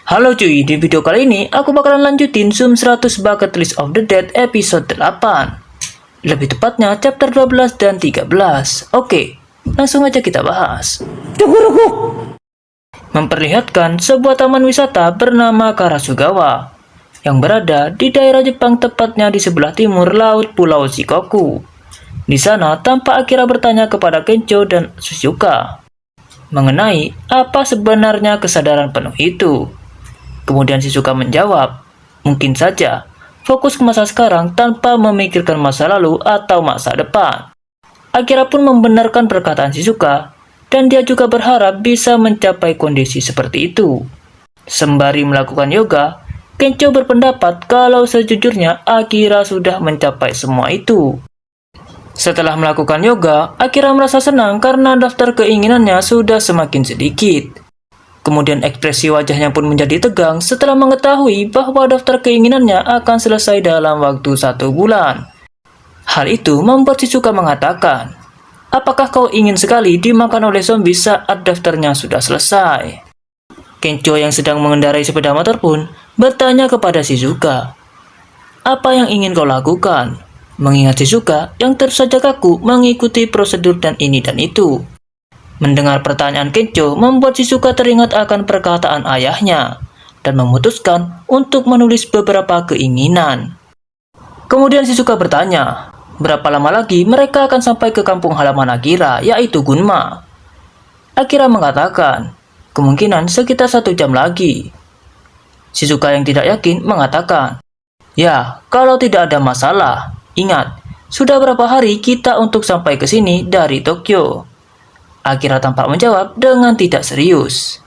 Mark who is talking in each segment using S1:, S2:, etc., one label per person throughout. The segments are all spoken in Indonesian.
S1: Halo cuy, di video kali ini aku bakalan lanjutin Zoom 100 Bucket List of the Dead episode 8. Lebih tepatnya chapter 12 dan 13. Oke, langsung aja kita bahas. Memperlihatkan sebuah taman wisata bernama Karasugawa yang berada di daerah Jepang, tepatnya di sebelah timur laut Pulau Shikoku. Di sana tampak Akira bertanya kepada Kencho dan Shizuka mengenai apa sebenarnya kesadaran penuh itu. Kemudian Shizuka menjawab, mungkin saja fokus ke masa sekarang tanpa memikirkan masa lalu atau masa depan. Akira pun membenarkan perkataan Shizuka dan dia juga berharap bisa mencapai kondisi seperti itu. Sembari melakukan yoga, Kencho berpendapat kalau sejujurnya Akira sudah mencapai semua itu. Setelah melakukan yoga, Akira merasa senang karena daftar keinginannya sudah semakin sedikit. Kemudian ekspresi wajahnya pun menjadi tegang setelah mengetahui bahwa daftar keinginannya akan selesai dalam waktu 1 bulan. Hal itu membuat Shizuka mengatakan, apakah kau ingin sekali dimakan oleh zombie saat daftarnya sudah selesai? Kencho yang sedang mengendarai sepeda motor pun bertanya kepada Shizuka, apa yang ingin kau lakukan? Mengingat Shizuka yang terus saja kaku mengikuti prosedur dan ini dan itu. Mendengar pertanyaan Kencho membuat Shizuka teringat akan perkataan ayahnya dan memutuskan untuk menulis beberapa keinginan. Kemudian Shizuka bertanya, berapa lama lagi mereka akan sampai ke kampung halaman Akira, yaitu Gunma? Akira mengatakan, kemungkinan sekitar 1 jam lagi. Shizuka yang tidak yakin mengatakan, ya, kalau tidak ada masalah. Ingat, sudah berapa hari kita untuk sampai ke sini dari Tokyo? Akira tampak menjawab dengan tidak serius.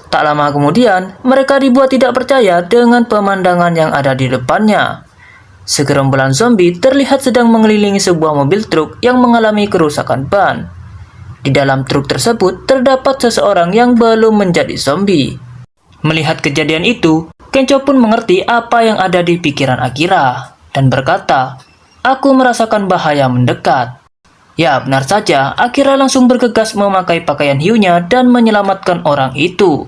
S1: Tak lama kemudian, mereka dibuat tidak percaya dengan pemandangan yang ada di depannya. Segerombolan zombie terlihat sedang mengelilingi sebuah mobil truk yang mengalami kerusakan ban. Di dalam truk tersebut terdapat seseorang yang belum menjadi zombie. Melihat kejadian itu, Kencho pun mengerti apa yang ada di pikiran Akira dan berkata, aku merasakan bahaya mendekat. Ya, benar saja, Akira langsung bergegas memakai pakaian hiunya dan menyelamatkan orang itu.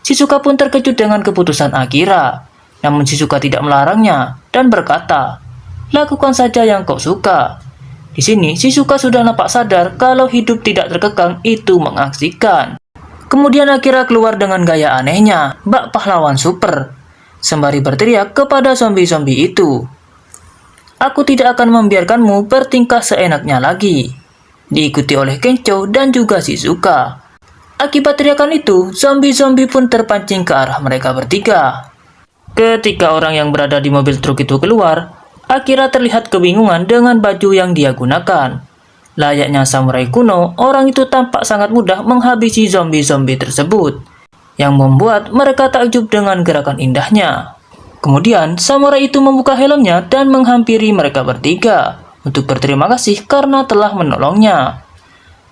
S1: Shizuka pun terkejut dengan keputusan Akira, namun Shizuka tidak melarangnya dan berkata, lakukan saja yang kau suka. Di sini, Shizuka sudah nampak sadar kalau hidup tidak terkekang itu mengasihkan. Kemudian Akira keluar dengan gaya anehnya, bak pahlawan super, sembari berteriak kepada zombie-zombie itu. Aku tidak akan membiarkanmu bertingkah seenaknya lagi. Diikuti oleh Kencho dan juga Shizuka. Akibat teriakan itu, zombie-zombie pun terpancing ke arah mereka bertiga. Ketika orang yang berada di mobil truk itu keluar, Akira terlihat kebingungan dengan baju yang dia gunakan. Layaknya samurai kuno, orang itu tampak sangat mudah menghabisi zombie-zombie tersebut, yang membuat mereka takjub dengan gerakan indahnya. Kemudian, samurai itu membuka helmnya dan menghampiri mereka bertiga untuk berterima kasih karena telah menolongnya.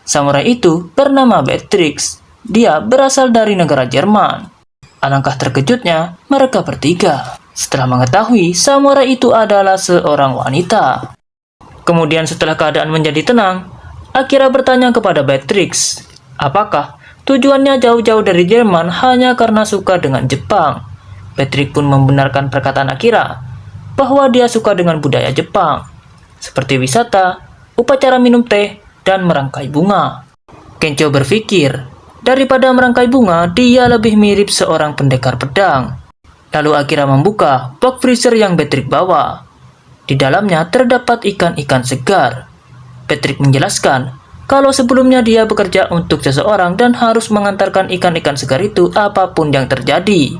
S1: Samurai itu bernama Beatrix. Dia berasal dari negara Jerman. Alangkah terkejutnya mereka bertiga setelah mengetahui samurai itu adalah seorang wanita. Kemudian setelah keadaan menjadi tenang, Akira bertanya kepada Beatrix, apakah tujuannya jauh-jauh dari Jerman hanya karena suka dengan Jepang? Beatrix pun membenarkan perkataan Akira bahwa dia suka dengan budaya Jepang, seperti wisata, upacara minum teh, dan merangkai bunga. Kencho berpikir, daripada merangkai bunga, dia lebih mirip seorang pendekar pedang. Lalu Akira membuka box freezer yang Beatrix bawa. Di dalamnya terdapat ikan-ikan segar. Beatrix menjelaskan kalau sebelumnya dia bekerja untuk seseorang dan harus mengantarkan ikan-ikan segar itu apapun yang terjadi.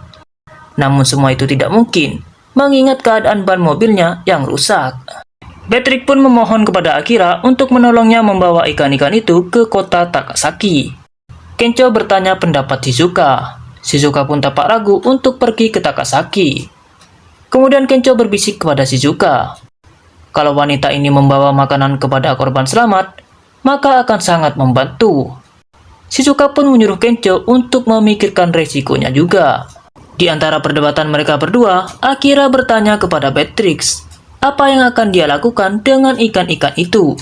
S1: Namun semua itu tidak mungkin, mengingat keadaan ban mobilnya yang rusak. Beatrix pun memohon kepada Akira untuk menolongnya membawa ikan-ikan itu ke kota Takasaki. Kencho bertanya pendapat Shizuka. Shizuka pun tampak ragu untuk pergi ke Takasaki. Kemudian Kencho berbisik kepada Shizuka, kalau wanita ini membawa makanan kepada korban selamat, maka akan sangat membantu. Shizuka pun menyuruh Kencho untuk memikirkan resikonya juga. Di antara perdebatan mereka berdua, Akira bertanya kepada Beatrix, apa yang akan dia lakukan dengan ikan-ikan itu.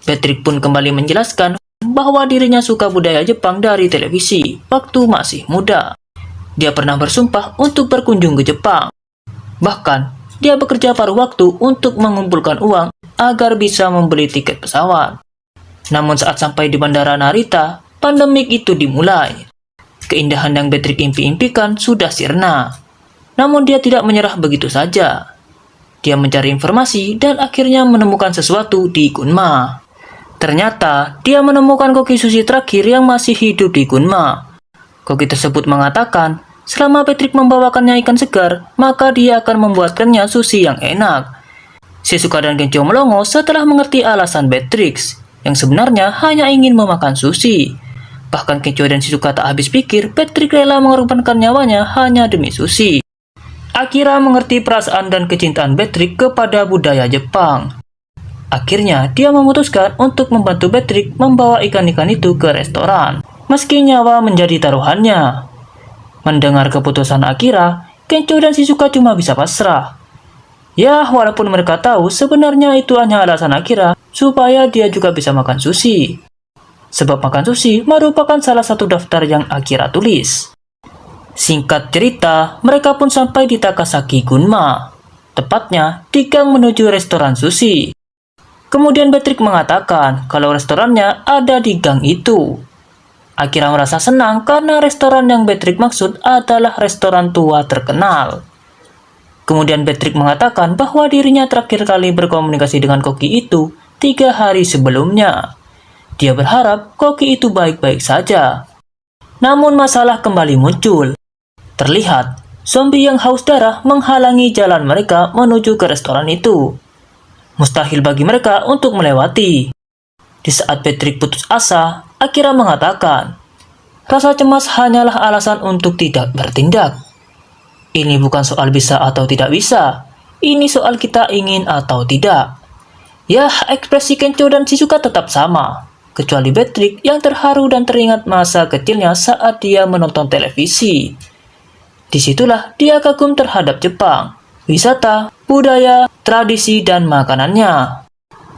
S1: Beatrix pun kembali menjelaskan bahwa dirinya suka budaya Jepang dari televisi waktu masih muda. Dia pernah bersumpah untuk berkunjung ke Jepang. Bahkan, dia bekerja paruh waktu untuk mengumpulkan uang agar bisa membeli tiket pesawat. Namun saat sampai di Bandara Narita, pandemik itu dimulai. Keindahan yang Patrick impi-impikan sudah sirna. Namun dia tidak menyerah begitu saja. Dia mencari informasi dan akhirnya menemukan sesuatu di Gunma. Ternyata, dia menemukan koki sushi terakhir yang masih hidup di Gunma. Koki tersebut mengatakan, selama Patrick membawakannya ikan segar, maka dia akan membuatkannya sushi yang enak. Shizuka dan Kencho melongo setelah mengerti alasan Patrick, yang sebenarnya hanya ingin memakan sushi. Bahkan Kencho dan Shizuka tak habis pikir, Patrick rela mengorbankan nyawanya hanya demi sushi. Akira mengerti perasaan dan kecintaan Patrick kepada budaya Jepang. Akhirnya, dia memutuskan untuk membantu Patrick membawa ikan-ikan itu ke restoran, meski nyawa menjadi taruhannya. Mendengar keputusan Akira, Kencho dan Shizuka cuma bisa pasrah. Ya, walaupun mereka tahu sebenarnya itu hanya alasan Akira supaya dia juga bisa makan sushi. Sebab makan sushi merupakan salah satu daftar yang Akira tulis. Singkat cerita, mereka pun sampai di Takasaki Gunma, tepatnya di gang menuju restoran sushi. Kemudian Patrick mengatakan kalau restorannya ada di gang itu. Akira merasa senang karena restoran yang Patrick maksud adalah restoran tua terkenal. Kemudian Patrick mengatakan bahwa dirinya terakhir kali berkomunikasi dengan koki itu 3 hari sebelumnya. Dia berharap koki itu baik-baik saja. Namun masalah kembali muncul. Terlihat, zombie yang haus darah menghalangi jalan mereka menuju ke restoran itu. Mustahil bagi mereka untuk melewati. Di saat Patrick putus asa, Akira mengatakan, rasa cemas hanyalah alasan untuk tidak bertindak. Ini bukan soal bisa atau tidak bisa. Ini soal kita ingin atau tidak. Ya, ekspresi Kencho dan Shizuka tetap sama. Kecuali Patrick yang terharu dan teringat masa kecilnya saat dia menonton televisi. Disitulah dia kagum terhadap Jepang, wisata, budaya, tradisi, dan makanannya.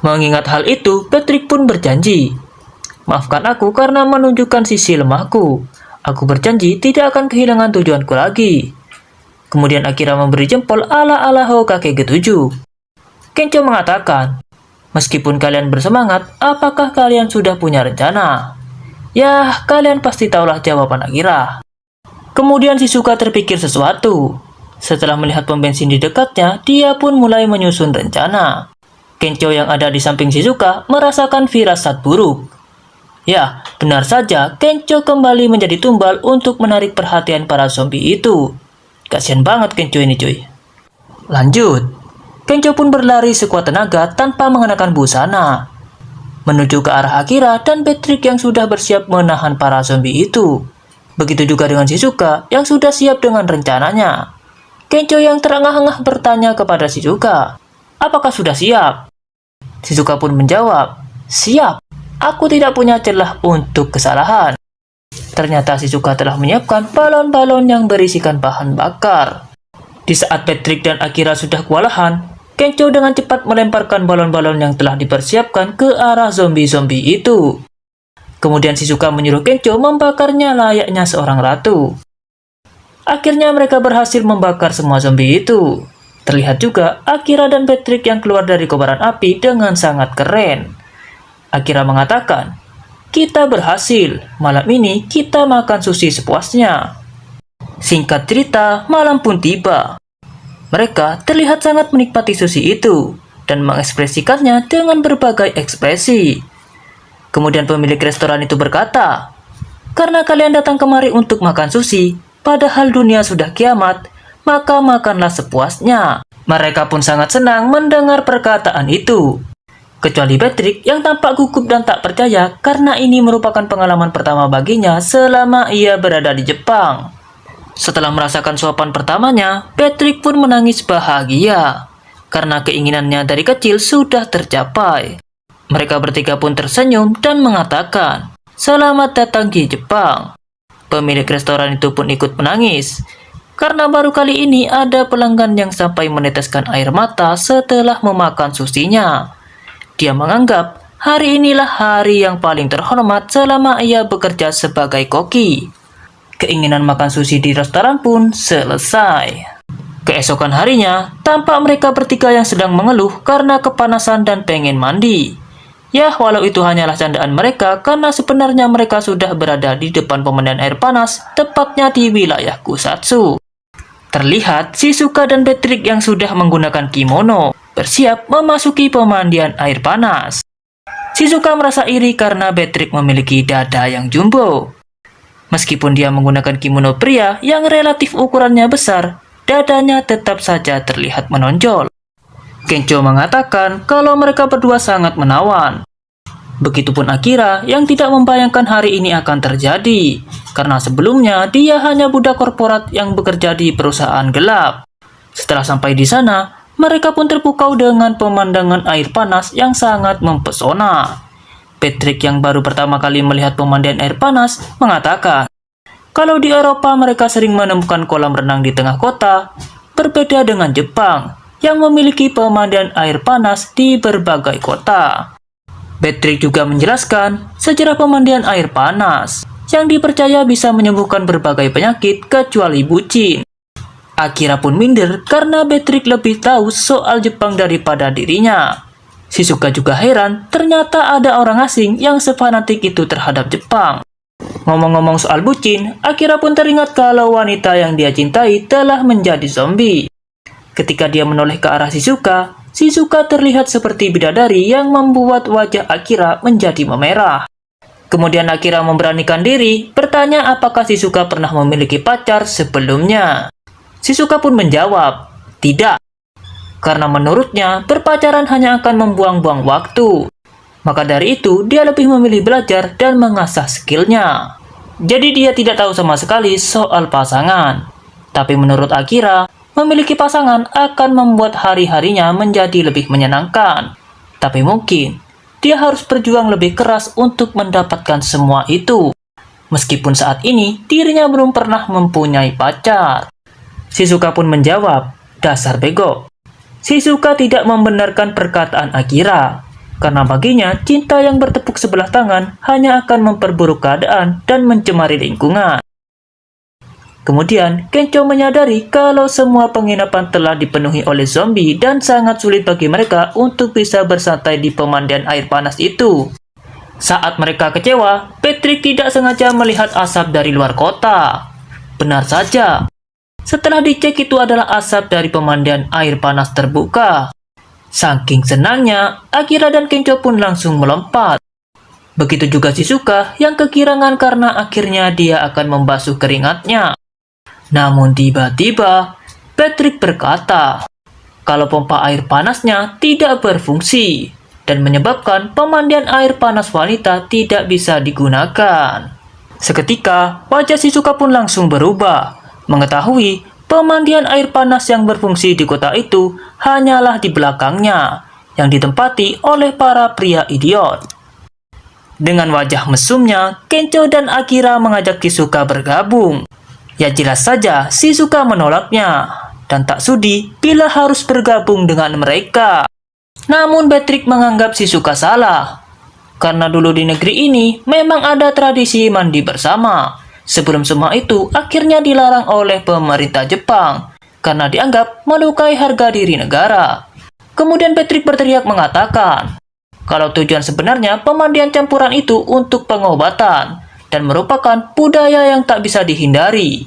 S1: Mengingat hal itu, Patrick pun berjanji, maafkan aku karena menunjukkan sisi lemahku. Aku berjanji tidak akan kehilangan tujuanku lagi. Kemudian Akira memberi jempol ala-ala Hokage ke-7. Kencho mengatakan, meskipun kalian bersemangat, apakah kalian sudah punya rencana? Ya, kalian pasti tahulah jawaban Akira. Kemudian Shizuka terpikir sesuatu. Setelah melihat pom bensin di dekatnya, dia pun mulai menyusun rencana. Kencho yang ada di samping Shizuka merasakan firasat buruk. Ya, benar saja, Kencho kembali menjadi tumbal untuk menarik perhatian para zombie itu. Kasian banget Kencho ini cuy. Lanjut, Kencho pun berlari sekuat tenaga tanpa mengenakan busana, menuju ke arah Akira dan Patrick yang sudah bersiap menahan para zombie itu. Begitu juga dengan Shizuka yang sudah siap dengan rencananya. Kencho yang terengah-engah bertanya kepada Shizuka, apakah sudah siap? Shizuka pun menjawab, siap. Aku tidak punya celah untuk kesalahan. Ternyata Shizuka telah menyiapkan balon-balon yang berisikan bahan bakar. Di saat Patrick dan Akira sudah kewalahan, Kencho dengan cepat melemparkan balon-balon yang telah dipersiapkan ke arah zombie-zombie itu. Kemudian Shizuka menyuruh Kencho membakarnya layaknya seorang ratu. Akhirnya mereka berhasil membakar semua zombie itu. Terlihat juga Akira dan Patrick yang keluar dari kobaran api dengan sangat keren. Akira mengatakan, kita berhasil, malam ini kita makan sushi sepuasnya. Singkat cerita, malam pun tiba. Mereka terlihat sangat menikmati sushi itu dan mengekspresikannya dengan berbagai ekspresi. Kemudian pemilik restoran itu berkata, karena kalian datang kemari untuk makan sushi, padahal dunia sudah kiamat, maka makanlah sepuasnya. Mereka pun sangat senang mendengar perkataan itu. Kecuali Patrick yang tampak gugup dan tak percaya karena ini merupakan pengalaman pertama baginya selama ia berada di Jepang. Setelah merasakan suapan pertamanya, Patrick pun menangis bahagia karena keinginannya dari kecil sudah tercapai. Mereka bertiga pun tersenyum dan mengatakan, selamat datang di Jepang. Pemilik restoran itu pun ikut menangis, karena baru kali ini ada pelanggan yang sampai meneteskan air mata setelah memakan susinya. Dia menganggap hari inilah hari yang paling terhormat selama ia bekerja sebagai koki. Keinginan makan sushi di restoran pun selesai. Keesokan harinya, tampak mereka bertiga yang sedang mengeluh karena kepanasan dan pengen mandi. Ya, walau itu hanyalah candaan mereka karena sebenarnya mereka sudah berada di depan pemandian air panas, tepatnya di wilayah Kusatsu. Terlihat Shizuka dan Patrick yang sudah menggunakan kimono, bersiap memasuki pemandian air panas. Shizuka merasa iri karena Patrick memiliki dada yang jumbo. Meskipun dia menggunakan kimono pria yang relatif ukurannya besar, dadanya tetap saja terlihat menonjol. Kencho mengatakan kalau mereka berdua sangat menawan. Begitupun Akira yang tidak membayangkan hari ini akan terjadi, karena sebelumnya dia hanya budak korporat yang bekerja di perusahaan gelap. Setelah sampai di sana, mereka pun terpukau dengan pemandangan air panas yang sangat mempesona. Patrick yang baru pertama kali melihat pemandian air panas mengatakan, kalau di Eropa mereka sering menemukan kolam renang di tengah kota, berbeda dengan Jepang yang memiliki pemandian air panas di berbagai kota. Patrick juga menjelaskan sejarah pemandian air panas yang dipercaya bisa menyembuhkan berbagai penyakit kecuali bucin. Akira pun minder karena Patrick lebih tahu soal Jepang daripada dirinya. Shizuka juga heran ternyata ada orang asing yang sefanatik itu terhadap Jepang. Ngomong-ngomong soal bucin, Akira pun teringat kalau wanita yang dia cintai telah menjadi zombie. Ketika dia menoleh ke arah Shizuka, Shizuka terlihat seperti bidadari yang membuat wajah Akira menjadi memerah. Kemudian Akira memberanikan diri bertanya apakah Shizuka pernah memiliki pacar sebelumnya. Shizuka pun menjawab, tidak. Karena menurutnya berpacaran hanya akan membuang-buang waktu. Maka dari itu, dia lebih memilih belajar dan mengasah skillnya. Jadi dia tidak tahu sama sekali soal pasangan. Tapi menurut Akira, memiliki pasangan akan membuat hari-harinya menjadi lebih menyenangkan. Tapi mungkin, dia harus berjuang lebih keras untuk mendapatkan semua itu. Meskipun saat ini, dirinya belum pernah mempunyai pacar. Shizuka pun menjawab, dasar bego. Shizuka tidak membenarkan perkataan Akira. Karena baginya, cinta yang bertepuk sebelah tangan hanya akan memperburuk keadaan dan mencemari lingkungan. Kemudian, Kencho menyadari kalau semua penginapan telah dipenuhi oleh zombie dan sangat sulit bagi mereka untuk bisa bersantai di pemandian air panas itu. Saat mereka kecewa, Patrick tidak sengaja melihat asap dari luar kota. Benar saja. Setelah dicek itu adalah asap dari pemandian air panas terbuka. Saking senangnya, Akira dan Kencho pun langsung melompat. Begitu juga Shizuka yang kegirangan karena akhirnya dia akan membasuh keringatnya. Namun tiba-tiba, Patrick berkata, kalau pompa air panasnya tidak berfungsi dan menyebabkan pemandian air panas wanita tidak bisa digunakan. Seketika, wajah Shizuka pun langsung berubah, mengetahui pemandian air panas yang berfungsi di kota itu hanyalah di belakangnya, yang ditempati oleh para pria idiot. Dengan wajah mesumnya, Kencho dan Akira mengajak Shizuka bergabung. Ya jelas saja, Shizuka menolaknya, dan tak sudi bila harus bergabung dengan mereka. Namun Patrick menganggap Shizuka salah, karena dulu di negeri ini memang ada tradisi mandi bersama. Sebelum semua itu akhirnya dilarang oleh pemerintah Jepang karena dianggap melukai harga diri negara. Kemudian Patrick berteriak mengatakan kalau tujuan sebenarnya pemandian campuran itu untuk pengobatan dan merupakan budaya yang tak bisa dihindari.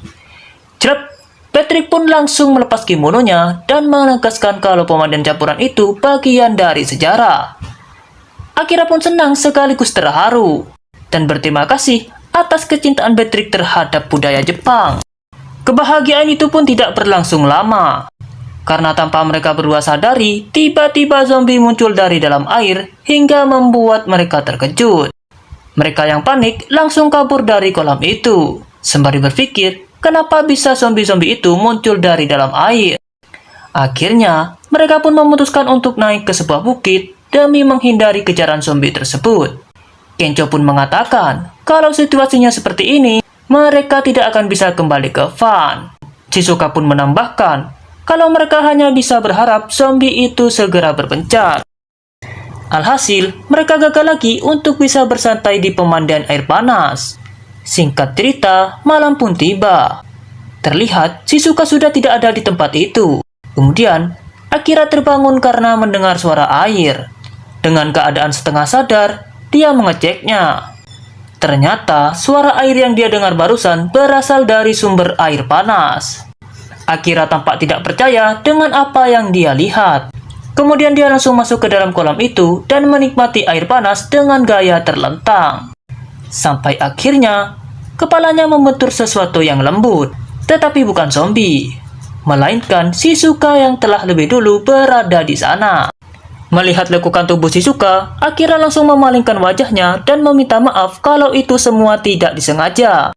S1: Cerep, Patrick pun langsung melepas kimononya dan menegaskan kalau pemandian campuran itu bagian dari sejarah. Akira pun senang sekaligus terharu dan berterima kasih atas kecintaan Patrick terhadap budaya Jepang. Kebahagiaan itu pun tidak berlangsung lama, karena tanpa mereka berdua sadari, tiba-tiba zombie muncul dari dalam air hingga membuat mereka terkejut. Mereka yang panik langsung kabur dari kolam itu, sembari berpikir kenapa bisa zombie-zombie itu muncul dari dalam air. Akhirnya, mereka pun memutuskan untuk naik ke sebuah bukit demi menghindari kejaran zombie tersebut. Kencho pun mengatakan kalau situasinya seperti ini, mereka tidak akan bisa kembali ke Van. Shizuka pun menambahkan kalau mereka hanya bisa berharap zombie itu segera berpencar. Alhasil, mereka gagal lagi untuk bisa bersantai di pemandian air panas. Singkat cerita, malam pun tiba. Terlihat, Shizuka sudah tidak ada di tempat itu. Kemudian, Akira terbangun karena mendengar suara air. Dengan keadaan setengah sadar, dia mengeceknya. Ternyata, suara air yang dia dengar barusan berasal dari sumber air panas. Akira tampak tidak percaya dengan apa yang dia lihat. Kemudian dia langsung masuk ke dalam kolam itu dan menikmati air panas dengan gaya terlentang. Sampai akhirnya, kepalanya membentur sesuatu yang lembut, tetapi bukan zombie, melainkan Shizuka yang telah lebih dulu berada di sana. Melihat lekukan tubuh Shizuka, Akira langsung memalingkan wajahnya dan meminta maaf kalau itu semua tidak disengaja.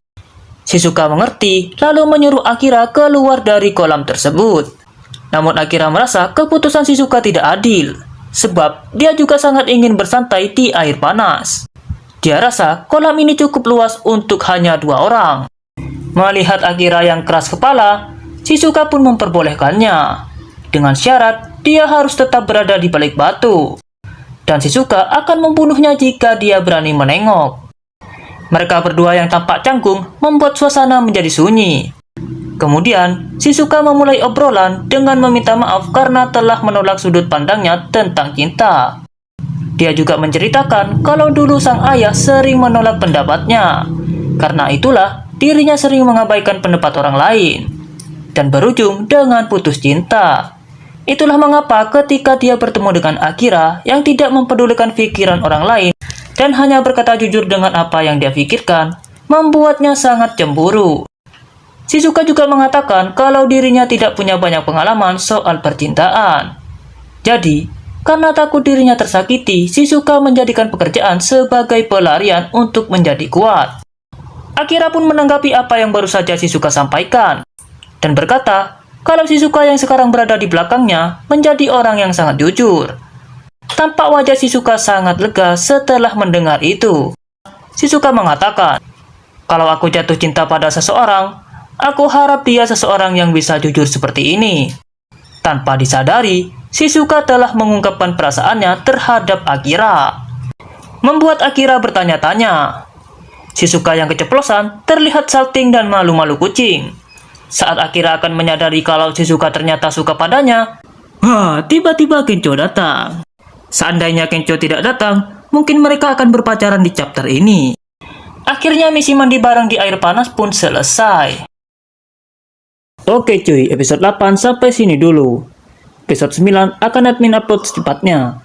S1: Shizuka mengerti, lalu menyuruh Akira keluar dari kolam tersebut. Namun Akira merasa keputusan Shizuka tidak adil, sebab dia juga sangat ingin bersantai di air panas. Dia rasa kolam ini cukup luas untuk hanya 2 orang. Melihat Akira yang keras kepala, Shizuka pun memperbolehkannya. Dengan syarat, dia harus tetap berada di balik batu. Dan Shizuka akan membunuhnya jika dia berani menengok. Mereka berdua yang tampak canggung membuat suasana menjadi sunyi. Kemudian, Shizuka memulai obrolan dengan meminta maaf karena telah menolak sudut pandangnya tentang cinta. Dia juga menceritakan kalau dulu sang ayah sering menolak pendapatnya. Karena itulah, dirinya sering mengabaikan pendapat orang lain. Dan berujung dengan putus cinta. Itulah mengapa ketika dia bertemu dengan Akira yang tidak mempedulikan pikiran orang lain dan hanya berkata jujur dengan apa yang dia pikirkan, membuatnya sangat cemburu. Shizuka juga mengatakan kalau dirinya tidak punya banyak pengalaman soal percintaan. Jadi, karena takut dirinya tersakiti, Shizuka menjadikan pekerjaan sebagai pelarian untuk menjadi kuat. Akira pun menanggapi apa yang baru saja Shizuka sampaikan, dan berkata kalau Shizuka yang sekarang berada di belakangnya menjadi orang yang sangat jujur. Tampak wajah Shizuka sangat lega setelah mendengar itu. Shizuka mengatakan, kalau aku jatuh cinta pada seseorang, aku harap dia seseorang yang bisa jujur seperti ini. Tanpa disadari, Shizuka telah mengungkapkan perasaannya terhadap Akira. Membuat Akira bertanya-tanya. Shizuka yang keceplosan terlihat salting dan malu-malu kucing. Saat Akira akan menyadari kalau Shizuka ternyata suka padanya, tiba-tiba Kencho datang. Seandainya Kencho tidak datang, mungkin mereka akan berpacaran di chapter ini. Akhirnya misi mandi bareng di air panas pun selesai. Oke cuy, episode 8 sampai sini dulu. Episode 9 akan admin upload secepatnya.